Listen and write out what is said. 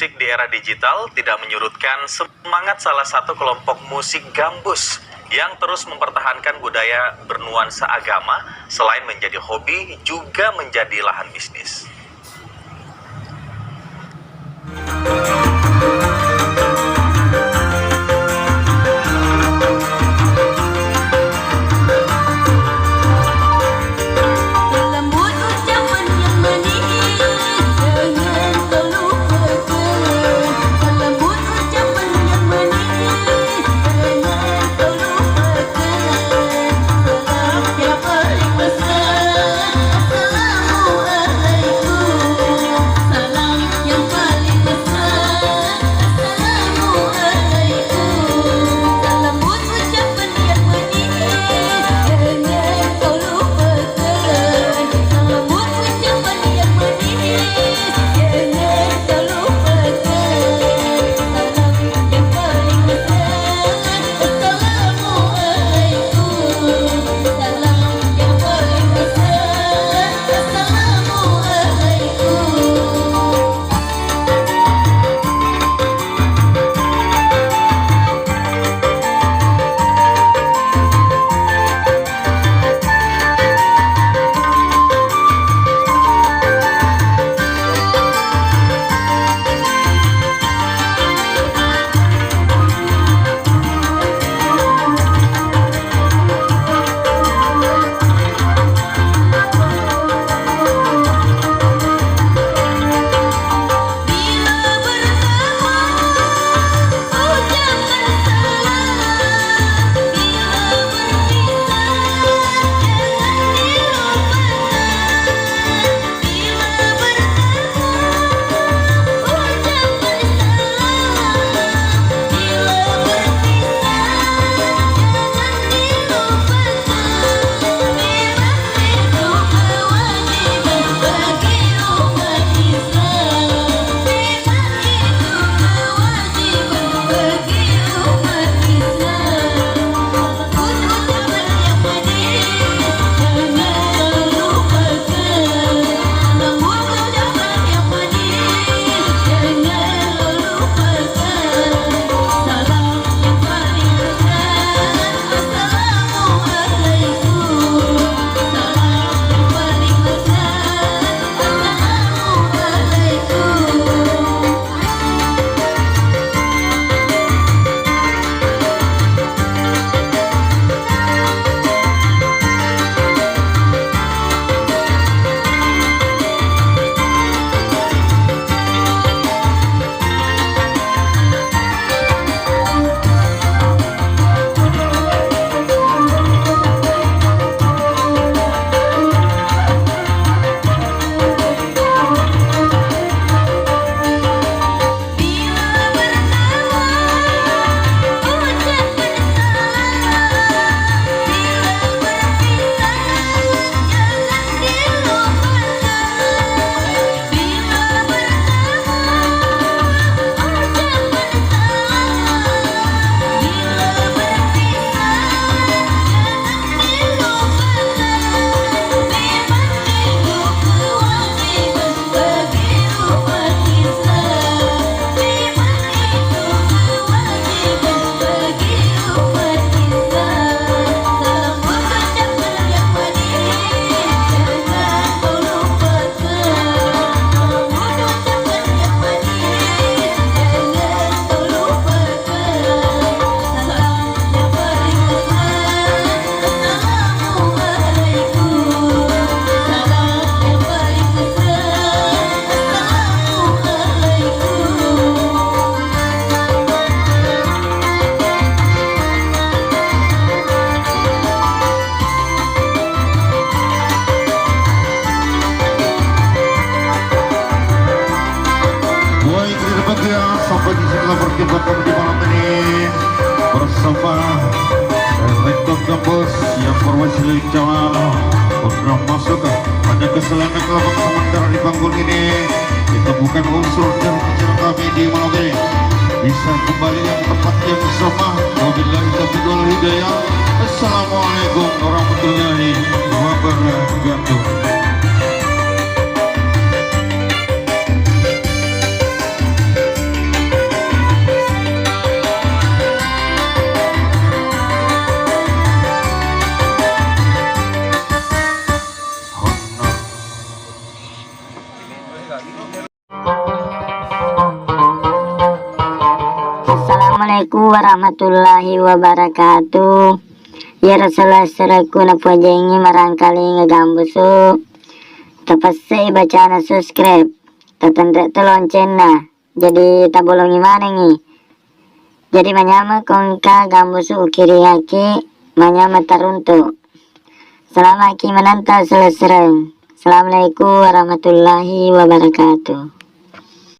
musik di era digital tidak menyurutkan semangat salah satu kelompok musik gambus yang terus mempertahankan budaya bernuansa agama. Selain menjadi hobi, juga menjadi lahan bisnis. Sampai di sini perjumpaan di malam ini bersama Rektor Kampus yang berwajib jalan program masuk pada keselangan kelompok sementara di panggung ini ditemukan unsur dan kecil kami di malam ini bisa kembali yang tepat yang sama. Wabillahi taufiq wal hidayah. Assalamualaikum warahmatullahi wabarakatuh. warahmatullahi wabarakatuh. Ya Rasulullah seraku na pujengi marangkali ngegambusu. Tapasai bacaan subscribe. Tatandek teloncen na. Jadi tabolongi mana nih. Jadi manyama kongka gambusu ukiri haki. Manyama taruntu. Selamat menanta selesai. Assalamualaikum warahmatullahi wabarakatuh.